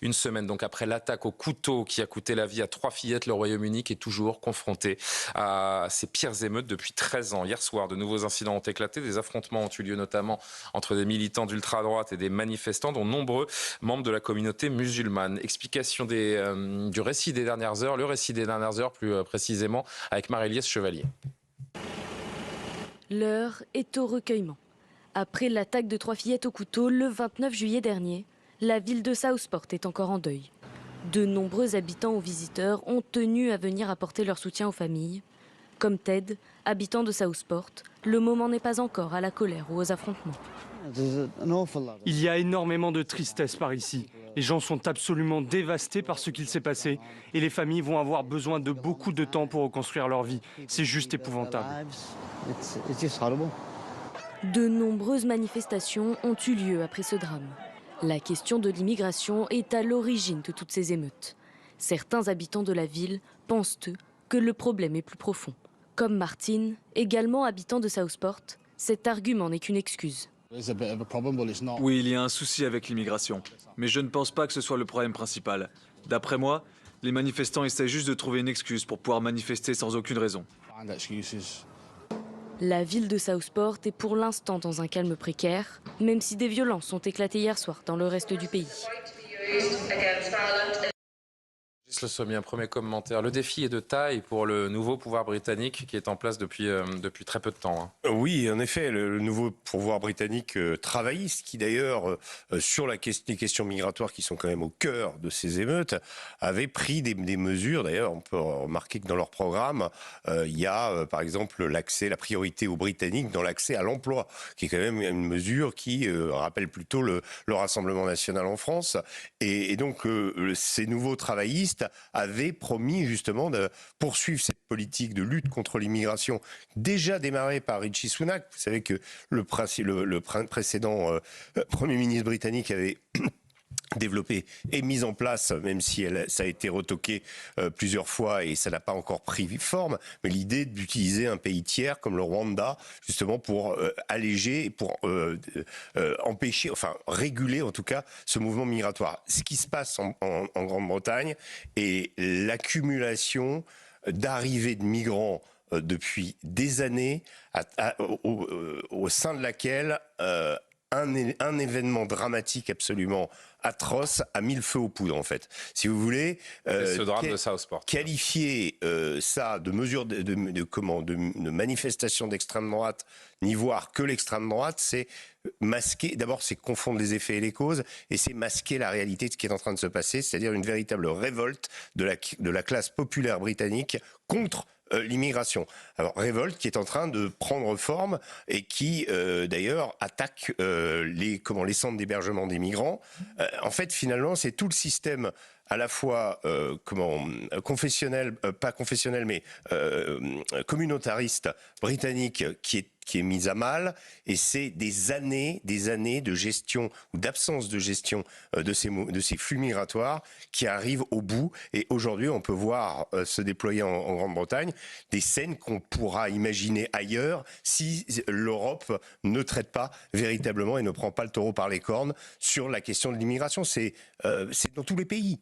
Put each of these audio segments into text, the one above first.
Une semaine donc après l'attaque au couteau qui a coûté la vie à 3 fillettes, le Royaume-Uni est toujours confronté à ses pires émeutes depuis 13 ans. Hier soir, de nouveaux incidents ont éclaté. Des affrontements ont eu lieu notamment entre des militants d'ultra-droite et des manifestants, dont nombreux membres de la communauté musulmane. Explication du récit des dernières heures, le récit des dernières heures plus précisément, avec Marie-Liesse Chevalier. L'heure est au recueillement. Après l'attaque de 3 fillettes au couteau le 29 juillet dernier, la ville de Southport est encore en deuil. De nombreux habitants ou visiteurs ont tenu à venir apporter leur soutien aux familles. Comme Ted, habitant de Southport, le moment n'est pas encore à la colère ou aux affrontements. Il y a énormément de tristesse par ici. Les gens sont absolument dévastés par ce qu'il s'est passé et les familles vont avoir besoin de beaucoup de temps pour reconstruire leur vie. C'est juste épouvantable. De nombreuses manifestations ont eu lieu après ce drame. La question de l'immigration est à l'origine de toutes ces émeutes. Certains habitants de la ville pensent, eux, que le problème est plus profond. Comme Martin, également habitant de Southport, cet argument n'est qu'une excuse. Oui, il y a un souci avec l'immigration, mais je ne pense pas que ce soit le problème principal. D'après moi, les manifestants essaient juste de trouver une excuse pour pouvoir manifester sans aucune raison. La ville de Southport est pour l'instant dans un calme précaire, même si des violences ont éclaté hier soir dans le reste du pays. Le Sommier, un premier commentaire. Le défi est de taille pour le nouveau pouvoir britannique qui est en place depuis très peu de temps. Oui, en effet, le nouveau pouvoir britannique travailliste, qui d'ailleurs, sur les questions migratoires qui sont quand même au cœur de ces émeutes, avait pris des mesures. D'ailleurs, on peut remarquer que dans leur programme, il y a par exemple la priorité aux Britanniques dans l'accès à l'emploi, qui est quand même une mesure qui rappelle plutôt le Rassemblement national en France. Et donc, ces nouveaux travaillistes avait promis justement de poursuivre cette politique de lutte contre l'immigration déjà démarrée par Rishi Sunak. Vous savez que le précédent Premier ministre britannique avait développé et mis en place, même si ça a été retoqué plusieurs fois et ça n'a pas encore pris forme, mais l'idée d'utiliser un pays tiers comme le Rwanda, justement pour alléger, pour empêcher, enfin réguler en tout cas ce mouvement migratoire. Ce qui se passe en Grande-Bretagne est l'accumulation d'arrivées de migrants depuis des années au sein de laquelle un événement dramatique absolument atroce a mis le feu aux poudres en fait. Si vous voulez, ce drame de Southport. Qualifier ça de mesure de manifestation d'extrême droite, n'y voir que l'extrême droite, c'est masquer, d'abord c'est confondre les effets et les causes, et c'est masquer la réalité de ce qui est en train de se passer, c'est-à-dire une véritable révolte de la classe populaire britannique contre l'immigration. Alors révolte qui est en train de prendre forme et qui d'ailleurs attaque les centres d'hébergement des migrants. En fait finalement c'est tout le système à la fois confessionnel, pas confessionnel mais communautariste britannique qui est mise à mal, et c'est des années de gestion ou d'absence de gestion de ces flux migratoires qui arrivent au bout. Et aujourd'hui, on peut voir se déployer en Grande-Bretagne des scènes qu'on pourra imaginer ailleurs si l'Europe ne traite pas véritablement et ne prend pas le taureau par les cornes sur la question de l'immigration. C'est dans tous les pays.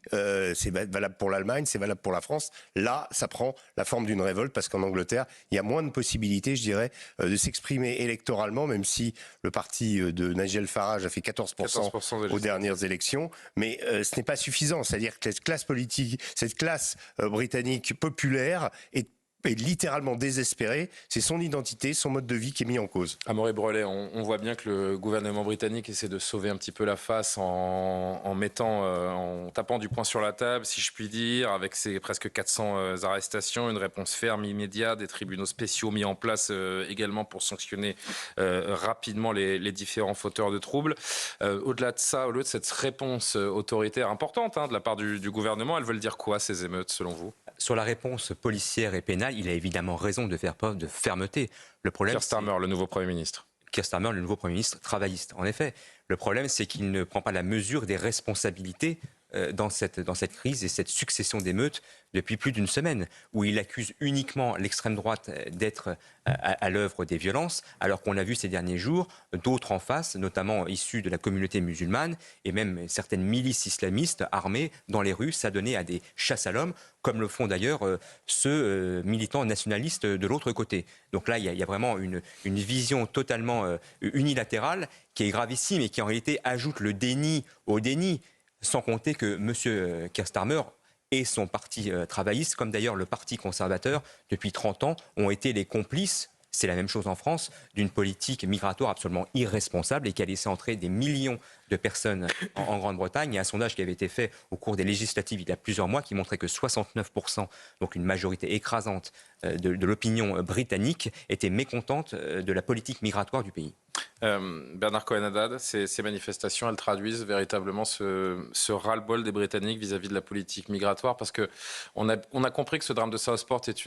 C'est valable pour l'Allemagne, c'est valable pour la France. Là, ça prend la forme d'une révolte parce qu'en Angleterre, il y a moins de possibilités, je dirais, de s'exprimer électoralement, même si le parti de Nigel Farage a fait 14% aux dernières élections. Mais ce n'est pas suffisant. C'est-à-dire que cette classe politique, cette classe britannique populaire est littéralement désespéré, c'est son identité, son mode de vie qui est mis en cause. Amaury Brelet, on voit bien que le gouvernement britannique essaie de sauver un petit peu la face en tapant du poing sur la table, si je puis dire, avec ses presque 400 arrestations, une réponse ferme, immédiate, des tribunaux spéciaux mis en place également pour sanctionner rapidement les différents fauteurs de troubles. Au-delà de ça, au-delà de cette réponse autoritaire importante de la part du gouvernement, elles veulent dire quoi ces émeutes selon vous ? Sur la réponse policière et pénale, il a évidemment raison de faire preuve de fermeté. Le problème, Keir Starmer, le nouveau Premier ministre. Keir Starmer, le nouveau Premier ministre travailliste. En effet, le problème, c'est qu'il ne prend pas la mesure des responsabilités dans cette crise et cette succession d'émeutes depuis plus d'une semaine, où il accuse uniquement l'extrême droite d'être à l'œuvre des violences, alors qu'on a vu ces derniers jours d'autres en face, notamment issus de la communauté musulmane, et même certaines milices islamistes armées dans les rues s'adonner à des chasses à l'homme, comme le font d'ailleurs ceux militants nationalistes de l'autre côté. Donc là, il y a vraiment une vision totalement unilatérale qui est gravissime et qui en réalité ajoute le déni au déni, sans compter que M. Keir Starmer et son parti travailliste, comme d'ailleurs le parti conservateur, depuis 30 ans, ont été les complices, c'est la même chose en France, d'une politique migratoire absolument irresponsable et qui a laissé entrer des millions de personnes en Grande-Bretagne. Il y a un sondage qui avait été fait au cours des législatives il y a plusieurs mois qui montrait que 69%, donc une majorité écrasante de l'opinion britannique, était mécontente de la politique migratoire du pays. Bernard Cohen-Haddad, ces manifestations, elles traduisent véritablement ce ras-le-bol des Britanniques vis-à-vis de la politique migratoire, parce que on a compris que ce drame de Southport est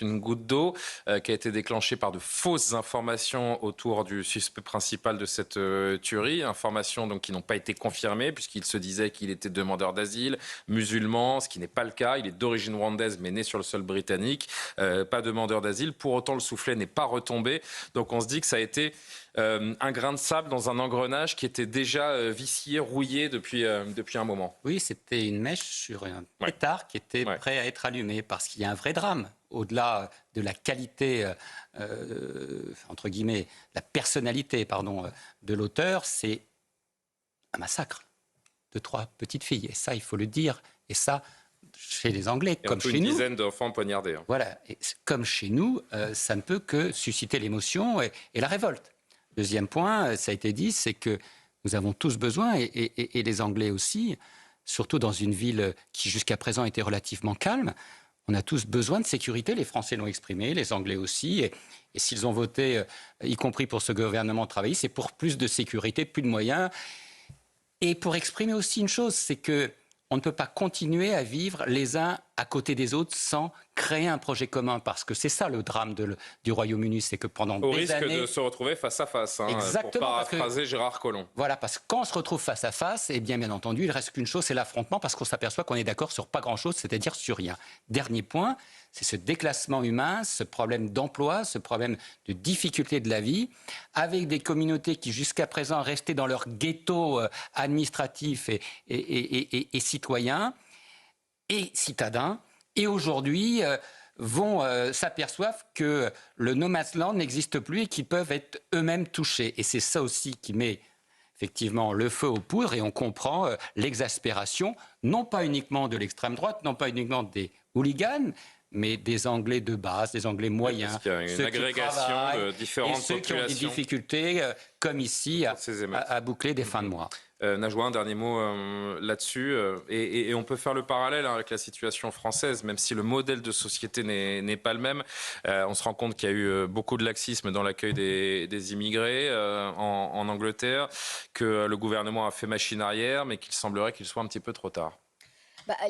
une goutte d'eau qui a été déclenchée par de fausses informations autour du suspect principal de cette tuerie, informations donc qui n'ont pas été confirmées puisqu'il se disait qu'il était demandeur d'asile, musulman, ce qui n'est pas le cas. Il est d'origine rwandaise mais né sur le sol britannique, pas demandeur d'asile. Pour autant, le soufflet n'est pas retombé. Donc on se dit que ça a été un grain de sable dans un engrenage qui était déjà vicié, rouillé depuis un moment. Oui, c'était une mèche sur un pétard qui était prêt à être allumé, parce qu'il y a un vrai drame. Au-delà de la qualité, entre guillemets, la personnalité, de l'auteur, c'est un massacre de 3 petites filles. Et ça, il faut le dire. Et ça, chez les Anglais, comme chez nous... Une dizaine d'enfants poignardés. Hein. Voilà. Et comme chez nous, ça ne peut que susciter l'émotion et la révolte. Deuxième point, ça a été dit, c'est que nous avons tous besoin, et les Anglais aussi, surtout dans une ville qui jusqu'à présent était relativement calme, on a tous besoin de sécurité. Les Français l'ont exprimé, les Anglais aussi. Et s'ils ont voté, y compris pour ce gouvernement travailliste, c'est pour plus de sécurité, plus de moyens. Et pour exprimer aussi une chose, c'est que on ne peut pas continuer à vivre les uns à côté des autres sans créer un projet commun, parce que c'est ça le drame du Royaume-Uni, c'est que pendant des années... Au risque de se retrouver face à face, pour paraphraser Gérard Collomb. Voilà, parce que quand on se retrouve face à face, eh bien entendu, il reste qu'une chose, c'est l'affrontement, parce qu'on s'aperçoit qu'on est d'accord sur pas grand-chose, c'est-à-dire sur rien. Dernier point, c'est ce déclassement humain, ce problème d'emploi, ce problème de difficulté de la vie, avec des communautés qui jusqu'à présent restaient dans leur ghetto administratif et citoyen et citadins, et aujourd'hui s'aperçoivent que le no man's land n'existe plus et qu'ils peuvent être eux-mêmes touchés. Et c'est ça aussi qui met effectivement le feu aux poudres, et on comprend l'exaspération, non pas uniquement de l'extrême droite, non pas uniquement des hooligans, mais des Anglais de base, des Anglais moyens, parce qu'il y a une agrégation de différentes populations. Et ceux qui ont des difficultés, comme ici, à boucler des fins de mois. Najwa, un dernier mot là-dessus. Et on peut faire le parallèle avec la situation française, même si le modèle de société n'est pas le même. On se rend compte qu'il y a eu beaucoup de laxisme dans l'accueil des immigrés en Angleterre, que le gouvernement a fait machine arrière, mais qu'il semblerait qu'il soit un petit peu trop tard.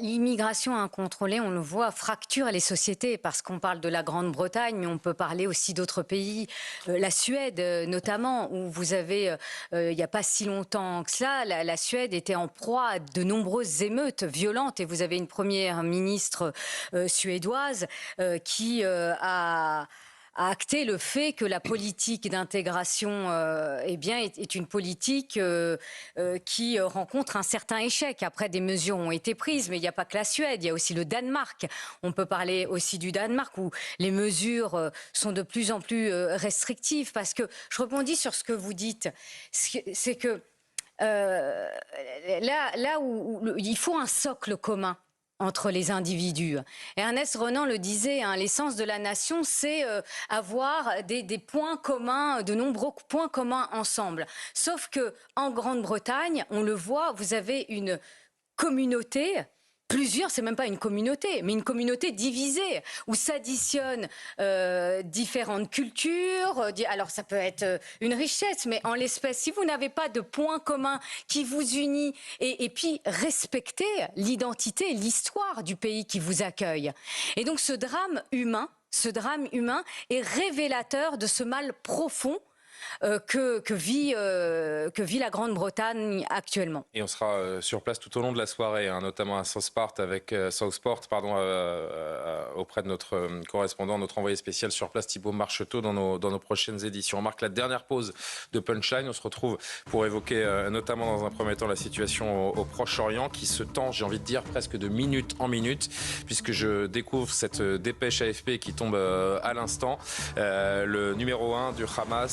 L'immigration incontrôlée, on le voit, fracture les sociétés, parce qu'on parle de la Grande-Bretagne, mais on peut parler aussi d'autres pays. La Suède, notamment, où vous avez, il n'y a pas si longtemps que cela, la Suède était en proie à de nombreuses émeutes violentes, et vous avez une première ministre suédoise qui a acté le fait que la politique d'intégration est une politique qui rencontre un certain échec. Après, des mesures ont été prises, mais il n'y a pas que la Suède, il y a aussi le Danemark. On peut parler aussi du Danemark, où les mesures sont de plus en plus restrictives, parce que je rebondis sur ce que vous dites, c'est que là où il faut un socle commun entre les individus. Et Ernest Renan le disait, l'essence de la nation, c'est avoir des points communs, de nombreux points communs ensemble. Sauf que en Grande-Bretagne, on le voit, vous avez une communauté, plusieurs, c'est même pas une communauté, mais une communauté divisée, où s'additionnent différentes cultures. Alors ça peut être une richesse, mais en l'espèce, si vous n'avez pas de points communs qui vous unit, et puis respecter l'identité, l'histoire du pays qui vous accueille. Et donc ce drame humain est révélateur de ce mal profond que vit la Grande-Bretagne actuellement. Et on sera sur place tout au long de la soirée, notamment à Southport auprès de notre correspondant, notre envoyé spécial sur place, Thibaut Marcheteau, dans nos prochaines éditions. On marque la dernière pause de Punchline. On se retrouve pour évoquer notamment dans un premier temps la situation au Proche-Orient qui se tend, j'ai envie de dire, presque de minute en minute, puisque je découvre cette dépêche AFP qui tombe à l'instant. Le numéro 1 du Hamas